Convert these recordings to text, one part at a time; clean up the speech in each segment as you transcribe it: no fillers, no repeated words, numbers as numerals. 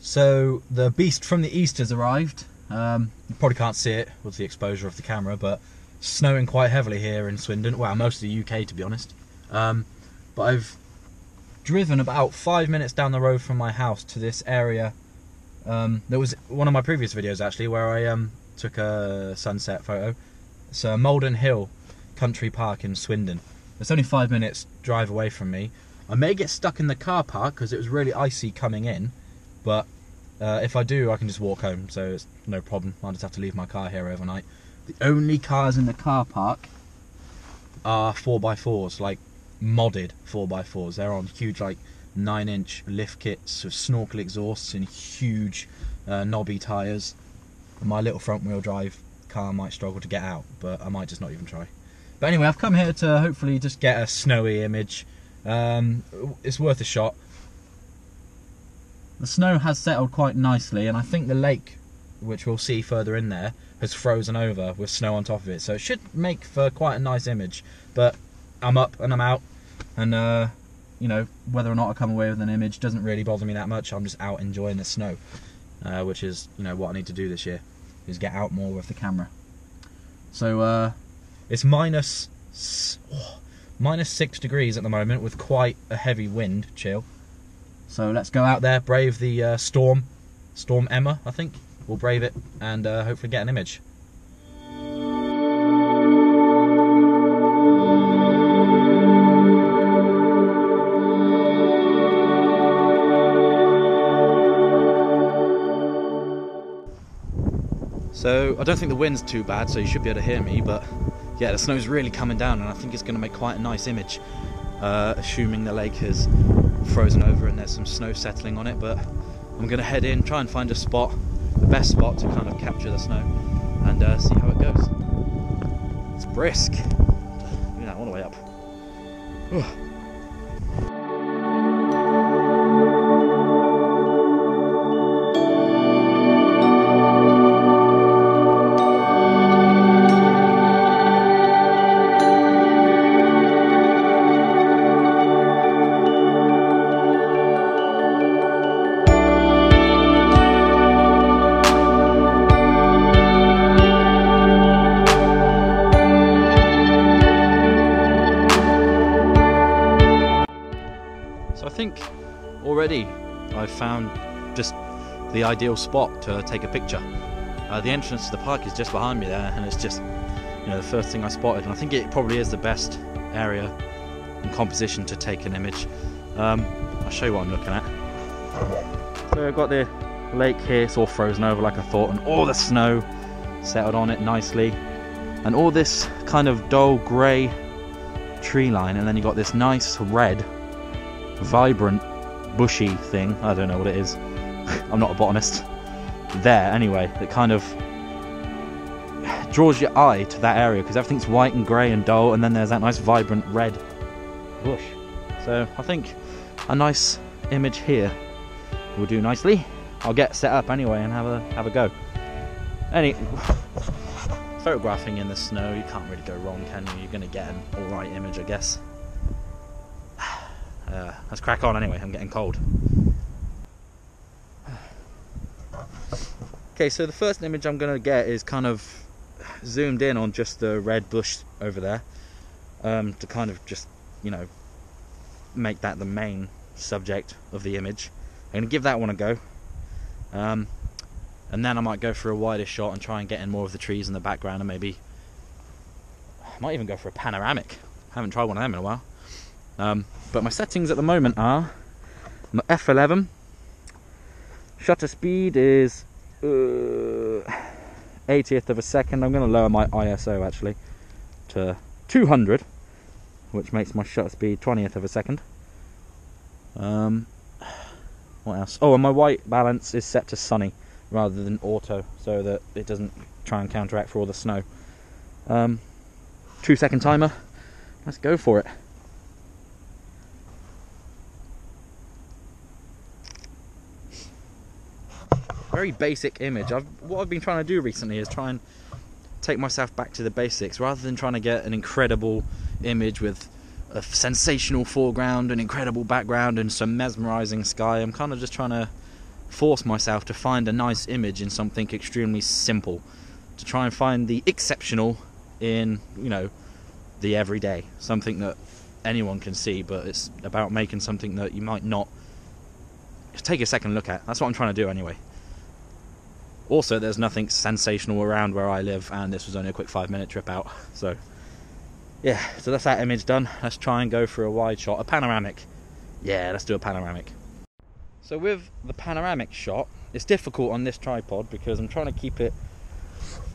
So the beast from the east has arrived. You probably can't see it with the exposure of the camera, but snowing quite heavily here in Swindon. Well, most of the UK, to be honest. But I've driven about 5 minutes down the road from my house to this area. There was one of my previous videos actually where I took a sunset photo. It's Malden Hill Country Park in Swindon. It's only 5 minutes drive away from me. I may get stuck in the car park because it was really icy coming in, but if I do, I can just walk home, so it's no problem. I'll just have to leave my car here overnight. The only cars in the car park are 4x4s, like modded 4x4s. They're on huge, like 9-inch lift kits with snorkel exhausts and huge knobby tyres. My little front wheel drive car might struggle to get out, but I might just not even try. But anyway, I've come here to hopefully just get a snowy image. It's worth a shot. The snow has settled quite nicely, and I think the lake, which we'll see further in there, has frozen over with snow on top of it, so it should make for quite a nice image. But I'm up and I'm out, and you know, whether or not I come away with an image doesn't really bother me that much. I'm just out enjoying the snow, which is, you know, what I need to do this year, is get out more with the camera. So it's minus 6 degrees at the moment with quite a heavy wind chill. So let's go out there, brave the Storm Emma, I think. We'll brave it and hopefully get an image. So I don't think the wind's too bad, so you should be able to hear me, but yeah, the snow's really coming down and I think it's going to make quite a nice image, assuming the lake has frozen over and there's some snow settling on it. But I'm going to head in, try and find a spot, the best spot to kind of capture the snow, and see how it goes. It's brisk. Do that all the way up. So I think already I've found just the ideal spot to take a picture. The entrance to the park is just behind me there, and it's just, you know, the first thing I spotted, and I think it probably is the best area and composition to take an image. I'll show you what I'm looking at. So I've got the lake here, it's all frozen over like I thought, and all the snow settled on it nicely, and all this kind of dull grey tree line, and then you've got this nice red vibrant bushy thing, I don't know what it is, I'm not a botanist, there anyway, that kind of draws your eye to that area because everything's white and grey and dull, and then there's that nice vibrant red bush. So I think a nice image here will do nicely. I'll get set up anyway and have a go. Photographing in the snow, you can't really go wrong, can you? You're going to get an alright image, I guess. Let's crack on anyway, I'm getting cold. Okay, so the first image I'm going to get is kind of zoomed in on just the red bush over there, to kind of just, you know, make that the main subject of the image. I'm going to give that one a go, and then I might go for a wider shot and try and get in more of the trees in the background, and maybe I might even go for a panoramic. I haven't tried one of them in a while. But my settings at the moment are my f11, shutter speed is 80th of a second. I'm going to lower my ISO actually to 200, which makes my shutter speed 20th of a second. What else? Oh, and my white balance is set to sunny rather than auto, so that it doesn't try and counteract for all the snow. 2-second timer, let's go for it. Very basic image. What I've been trying to do recently is try and take myself back to the basics, rather than trying to get an incredible image with a sensational foreground, an incredible background and some mesmerizing sky. I'm kind of just trying to force myself to find a nice image in something extremely simple, to try and find the exceptional in, you know, the everyday, something that anyone can see, but it's about making something that you might not take a second look at. That's what I'm trying to do anyway. Also, there's nothing sensational around where I live, and this was only a quick 5-minute trip out, so yeah, so that's that image done. Let's try and go for a wide shot, a panoramic. Yeah, let's do a panoramic. So with the panoramic shot, it's difficult on this tripod because I'm trying to keep it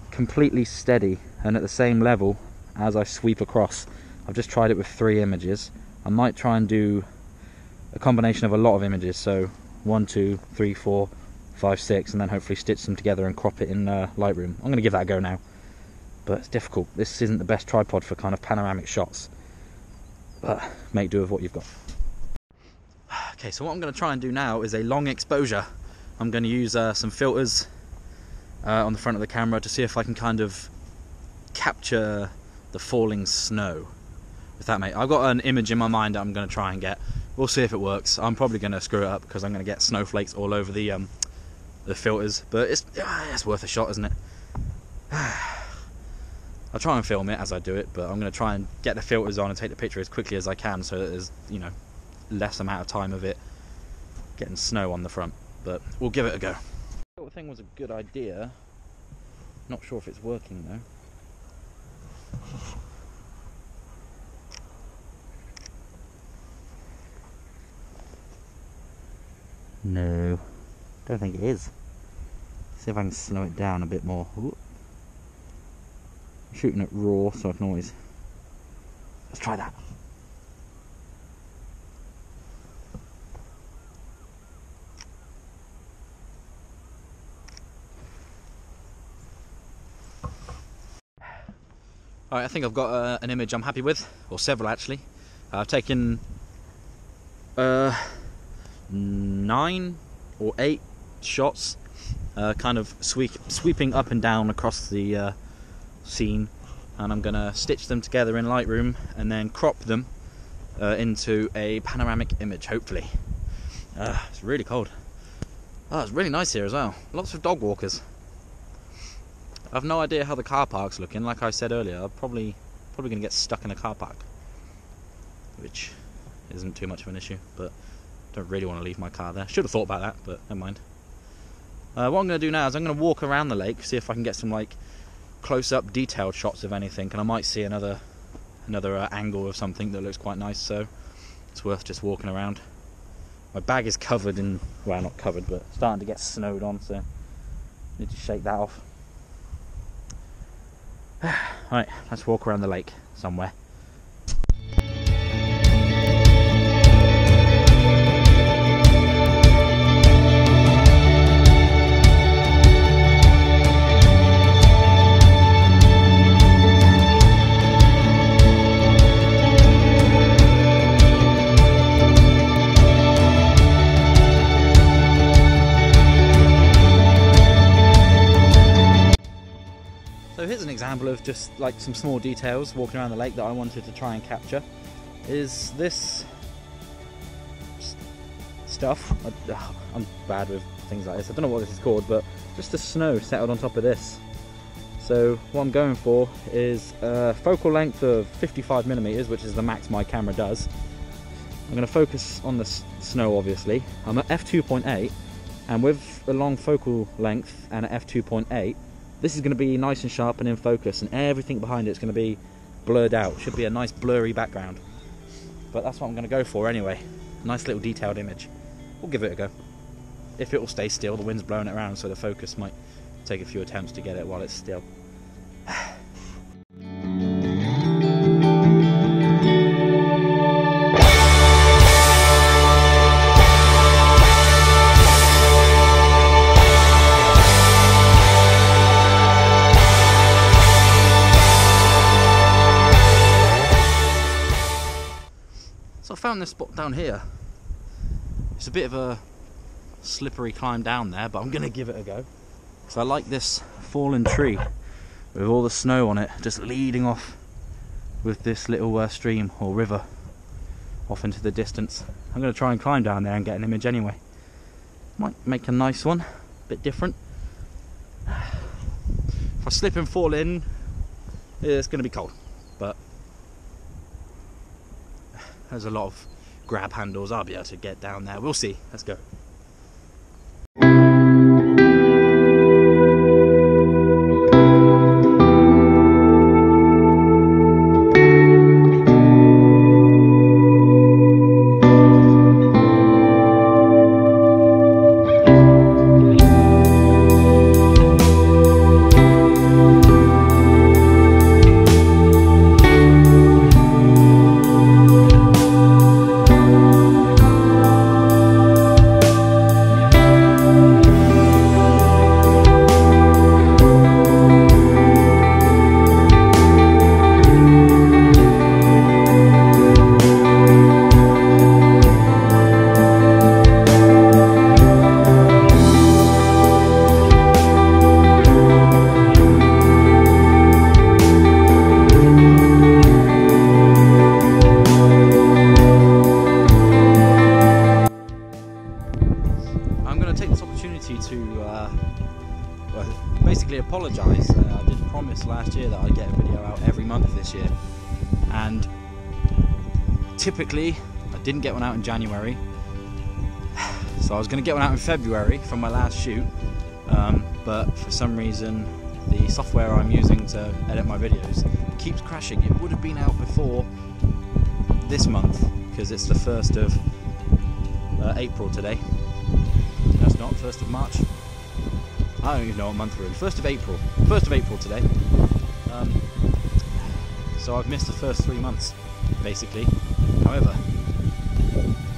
completely steady and at the same level as I sweep across. I've just tried it with 3 images. I might try and do a combination of a lot of images, so 1, 2, 3, 4, 5, 6, and then hopefully stitch them together and crop it in Lightroom. I'm going to give that a go now, but it's difficult. This isn't the best tripod for kind of panoramic shots, but make do with what you've got. Okay, so what I'm going to try and do now is a long exposure. I'm going to use some filters on the front of the camera to see if I can kind of capture the falling snow. With that, mate, I've got an image in my mind that I'm going to try and get. We'll see if it works. I'm probably going to screw it up because I'm going to get snowflakes all over the filters, but it's worth a shot, isn't it? I'll try and film it as I do it, but I'm going to try and get the filters on and take the picture as quickly as I can so that there's, you know, less amount of time of it getting snow on the front, but we'll give it a go. The filter thing was a good idea. Not sure if it's working though. No, don't think it is. See if I can slow it down a bit more. Ooh. I'm shooting it raw, so I can always. Let's try that. Alright, I think I've got an image I'm happy with, or several actually. I've taken 9 or 8 shots, kind of sweeping up and down across the scene, and I'm going to stitch them together in Lightroom and then crop them into a panoramic image, hopefully. It's really cold. Oh, it's really nice here as well. Lots of dog walkers. I've no idea how the car park's looking. Like I said earlier, I'm probably going to get stuck in a car park, which isn't too much of an issue, but don't really want to leave my car there. Should have thought about that, but never mind. What I'm going to do now is I'm going to walk around the lake, see if I can get some like close-up detailed shots of anything, and I might see another angle of something that looks quite nice, so it's worth just walking around. My bag is covered in, well, not covered, but starting to get snowed on, so I need to shake that off. Right, let's walk around the lake somewhere. So here's an example of just like some small details walking around the lake that I wanted to try and capture. Is this stuff, I'm bad with things like this, I don't know what this is called, but just the snow settled on top of this. So what I'm going for is a focal length of 55mm, which is the max my camera does. I'm going to focus on the snow obviously. I'm at f2.8, and with a long focal length and at f2.8, this is going to be nice and sharp and in focus, and everything behind it is going to be blurred out. Should be a nice blurry background. But that's what I'm going to go for anyway. Nice little detailed image. We'll give it a go. If it will stay still, the wind's blowing it around, so the focus might take a few attempts to get it while it's still. So I found this spot down here. It's a bit of a slippery climb down there, but I'm going to give it a go. Because I like this fallen tree with all the snow on it, just leading off with this little stream or river off into the distance. I'm going to try and climb down there and get an image anyway. Might make a nice one, a bit different. If I slip and fall in, it's going to be cold, but there's a lot of grab handles. I'll be able to get down there. We'll see. Let's go. Basically apologise. I did promise last year that I'd get a video out every month this year, and typically I didn't get one out in January, so I was going to get one out in February from my last shoot, but for some reason the software I'm using to edit my videos keeps crashing. It would have been out before this month because it's the 1st of April today. That's not 1st of March. I don't even know what month we're in. 1st of April. 1st of April today. So I've missed the first 3 months, basically. However,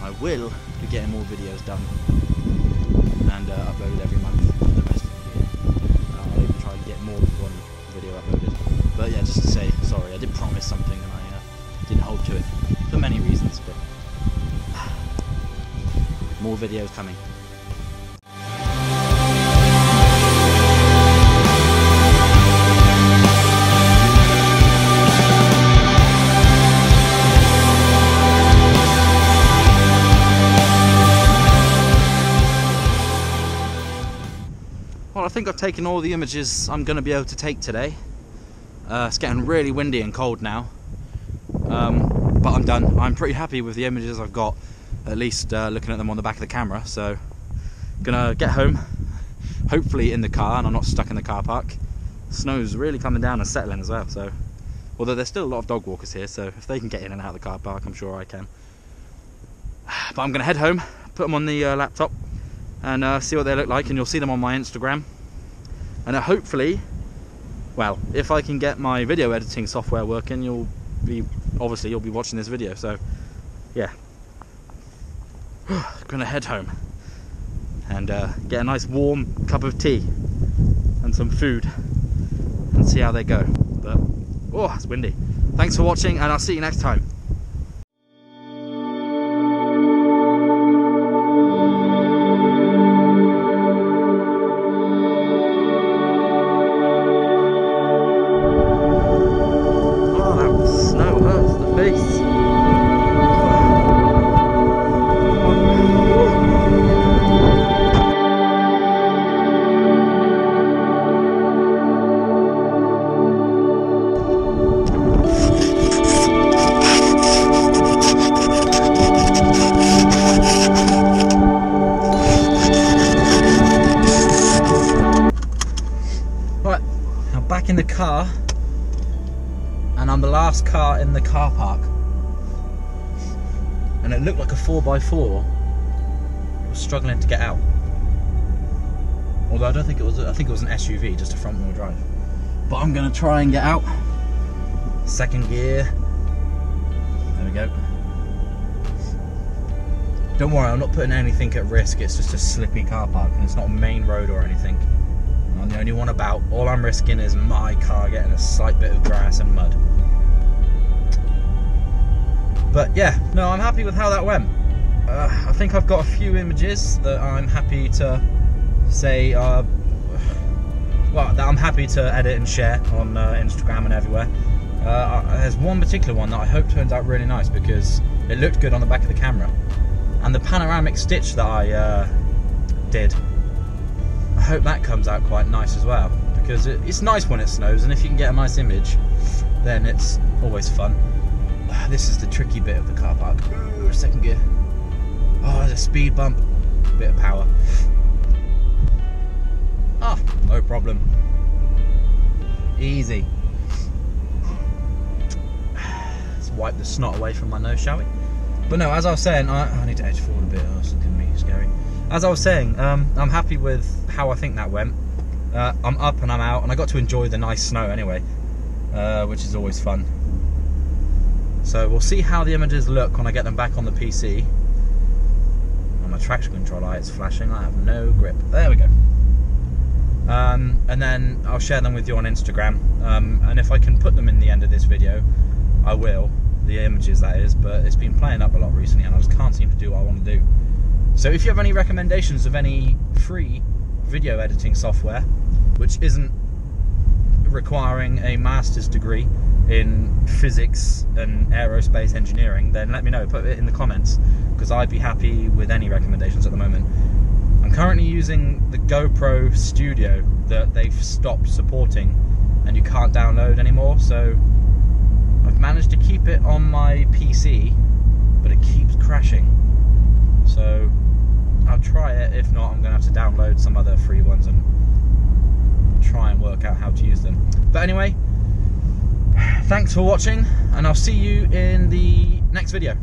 I will be getting more videos done and uploaded every month for the rest of the year. I'll even try to get more than one video uploaded. But yeah, just to say, sorry, I did promise something and I didn't hold to it for many reasons, but more videos coming. Well, I think I've taken all the images I'm going to be able to take today. It's getting really windy and cold now, but I'm done. I'm pretty happy with the images I've got, at least looking at them on the back of the camera. So I'm gonna get home, hopefully in the car and I'm not stuck in the car park. Snow's really coming down and settling as well, so although there's still a lot of dog walkers here, so if they can get in and out of the car park, I'm sure I can. But I'm gonna head home, put them on the laptop and see what they look like, and you'll see them on my Instagram. And hopefully, well, if I can get my video editing software working, you'll be watching this video. So yeah, gonna head home and get a nice warm cup of tea and some food and see how they go. But oh, it's windy. Thanks for watching, and I'll see you next time. Back in the car, and I'm the last car in the car park, and it looked like a 4x4. It was struggling to get out, although I don't think it was. I think it was an SUV, just a front wheel drive. But I'm gonna try and get out. Second gear. There we go. Don't worry, I'm not putting anything at risk. It's just a slippy car park, and it's not a main road or anything. I'm the only one about. All I'm risking is my car getting a slight bit of grass and mud. But yeah, no, I'm happy with how that went. I think I've got a few images that I'm happy to say, well, that I'm happy to edit and share on Instagram and everywhere. There's one particular one that I hope turns out really nice because it looked good on the back of the camera. And the panoramic stitch that I did. I hope that comes out quite nice as well, because it's nice when it snows, and if you can get a nice image, then it's always fun. This is the tricky bit of the car park. Ooh, second gear. Oh, there's a speed bump. Bit of power. Ah, no problem. Easy. Let's wipe the snot away from my nose, shall we? But no, as I was saying, I need to edge forward a bit. Oh, it's looking at me scary. As I was saying, I'm happy with how I think that went. I'm up and I'm out, and I got to enjoy the nice snow anyway, which is always fun. So we'll see how the images look when I get them back on the PC. On my traction control light, it's flashing. I have no grip. There we go. And then I'll share them with you on Instagram. And if I can put them in the end of this video, I will. The images, that is. But it's been playing up a lot recently, and I just can't seem to do what I want to do. So if you have any recommendations of any free video editing software, which isn't requiring a master's degree in physics and aerospace engineering, then let me know, put it in the comments, because I'd be happy with any recommendations at the moment. I'm currently using the GoPro Studio that they've stopped supporting and you can't download anymore, so I've managed to keep it on my PC, but it keeps crashing. So I'll try it. If not, I'm going to have to download some other free ones and try and work out how to use them. But anyway, thanks for watching, and I'll see you in the next video.